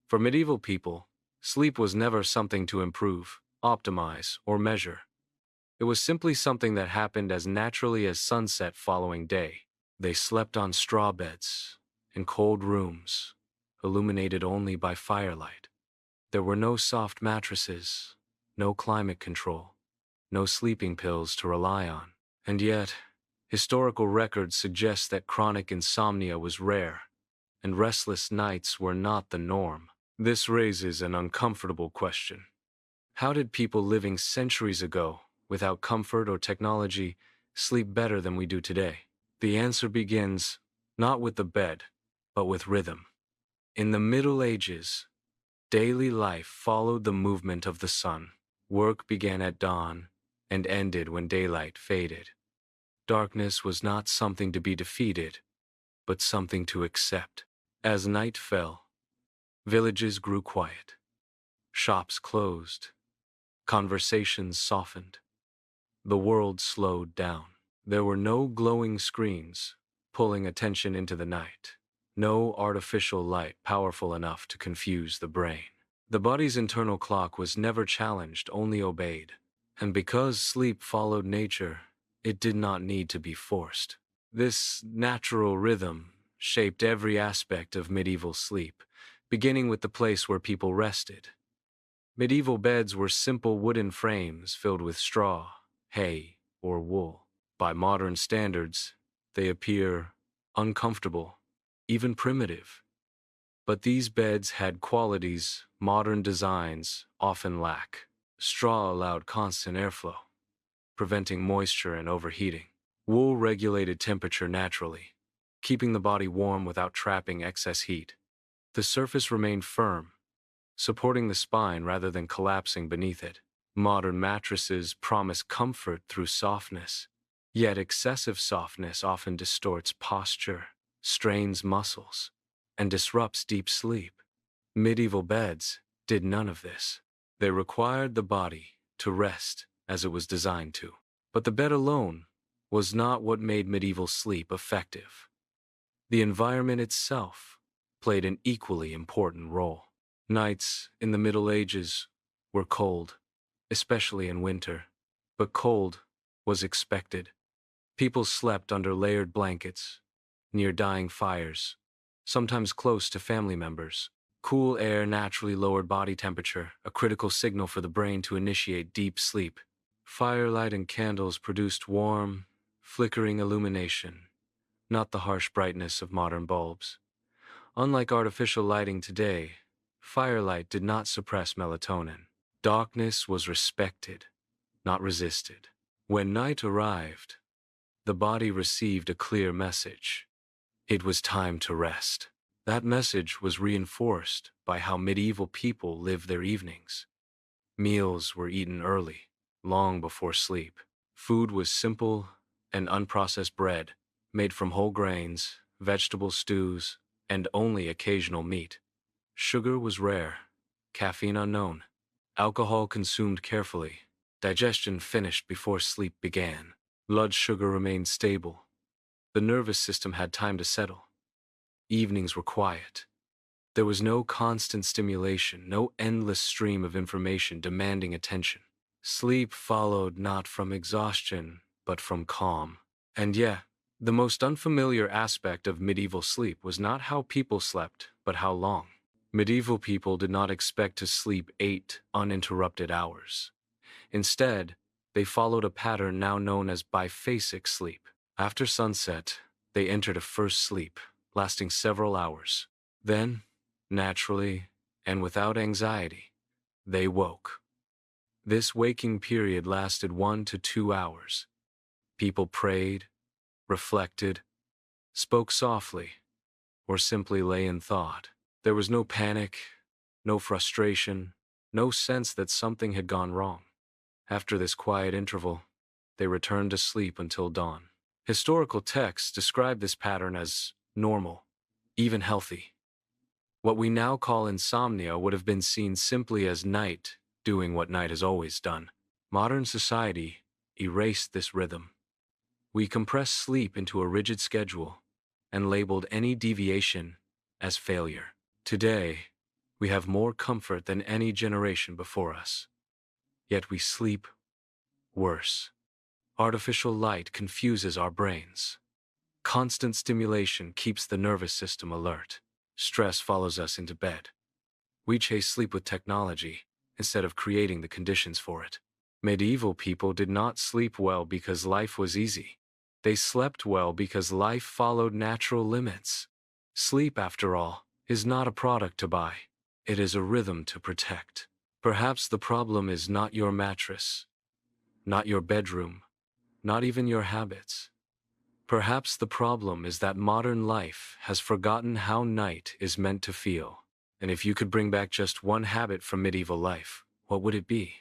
For medieval people, sleep was never something to improve, optimize, or measure. It was simply something that happened as naturally as sunset following day. They slept on straw beds, in cold rooms, illuminated only by firelight. There were no soft mattresses, no climate control, no sleeping pills to rely on. And yet, historical records suggest that chronic insomnia was rare, and restless nights were not the norm. This raises an uncomfortable question. How did people living centuries ago, without comfort or technology, sleep better than we do today? The answer begins not with the bed, but with rhythm. In the Middle Ages, daily life followed the movement of the sun. Work began at dawn and ended when daylight faded. Darkness was not something to be defeated, but something to accept. As night fell, villages grew quiet. Shops closed. Conversations softened. The world slowed down. There were no glowing screens pulling attention into the night. No artificial light powerful enough to confuse the brain. The body's internal clock was never challenged, only obeyed. And because sleep followed nature, it did not need to be forced. This natural rhythm shaped every aspect of medieval sleep, beginning with the place where people rested. Medieval beds were simple wooden frames filled with straw, hay, or wool. By modern standards, they appear uncomfortable, even primitive. But these beds had qualities modern designs often lack. Straw allowed constant airflow, preventing moisture and overheating. Wool regulated temperature naturally, keeping the body warm without trapping excess heat. The surface remained firm, supporting the spine rather than collapsing beneath it. Modern mattresses promise comfort through softness, yet excessive softness often distorts posture, strains muscles, and disrupts deep sleep. Medieval beds did none of this. They required the body to rest as it was designed to. But the bed alone was not what made medieval sleep effective. The environment itself played an equally important role. Nights in the Middle Ages were cold, especially in winter, but cold was expected. People slept under layered blankets, near dying fires, sometimes close to family members. Cool air naturally lowered body temperature, a critical signal for the brain to initiate deep sleep. Firelight and candles produced warm, flickering illumination, not the harsh brightness of modern bulbs. Unlike artificial lighting today, firelight did not suppress melatonin. Darkness was respected, not resisted. When night arrived, the body received a clear message. It was time to rest. That message was reinforced by how medieval people lived their evenings. Meals were eaten early, long before sleep. Food was simple and unprocessed bread, made from whole grains, vegetable stews, and only occasional meat. Sugar was rare, caffeine unknown, alcohol consumed carefully, digestion finished before sleep began. Blood sugar remained stable. The nervous system had time to settle. Evenings were quiet. There was no constant stimulation, no endless stream of information demanding attention. Sleep followed not from exhaustion, but from calm. And yet, the most unfamiliar aspect of medieval sleep was not how people slept, but how long. Medieval people did not expect to sleep 8 uninterrupted hours. Instead, they followed a pattern now known as biphasic sleep. After sunset, they entered a first sleep, lasting several hours. Then, naturally, and without anxiety, they woke. This waking period lasted 1 to 2 hours. People prayed, reflected, spoke softly, or simply lay in thought. There was no panic, no frustration, no sense that something had gone wrong. After this quiet interval, they returned to sleep until dawn. Historical texts describe this pattern as normal, even healthy. What we now call insomnia would have been seen simply as night doing what night has always done. Modern society erased this rhythm. We compressed sleep into a rigid schedule and labeled any deviation as failure. Today, We have more comfort than any generation before us. Yet we sleep worse. Artificial light confuses our brains. Constant stimulation keeps the nervous system alert. Stress follows us into bed. We chase sleep with technology, instead of creating the conditions for it. Medieval people did not sleep well because life was easy. They slept well because life followed natural limits. Sleep, after all, is not a product to buy. It is a rhythm to protect. Perhaps the problem is not your mattress, not your bedroom, not even your habits. Perhaps the problem is that modern life has forgotten how night is meant to feel. And if you could bring back just one habit from medieval life, what would it be?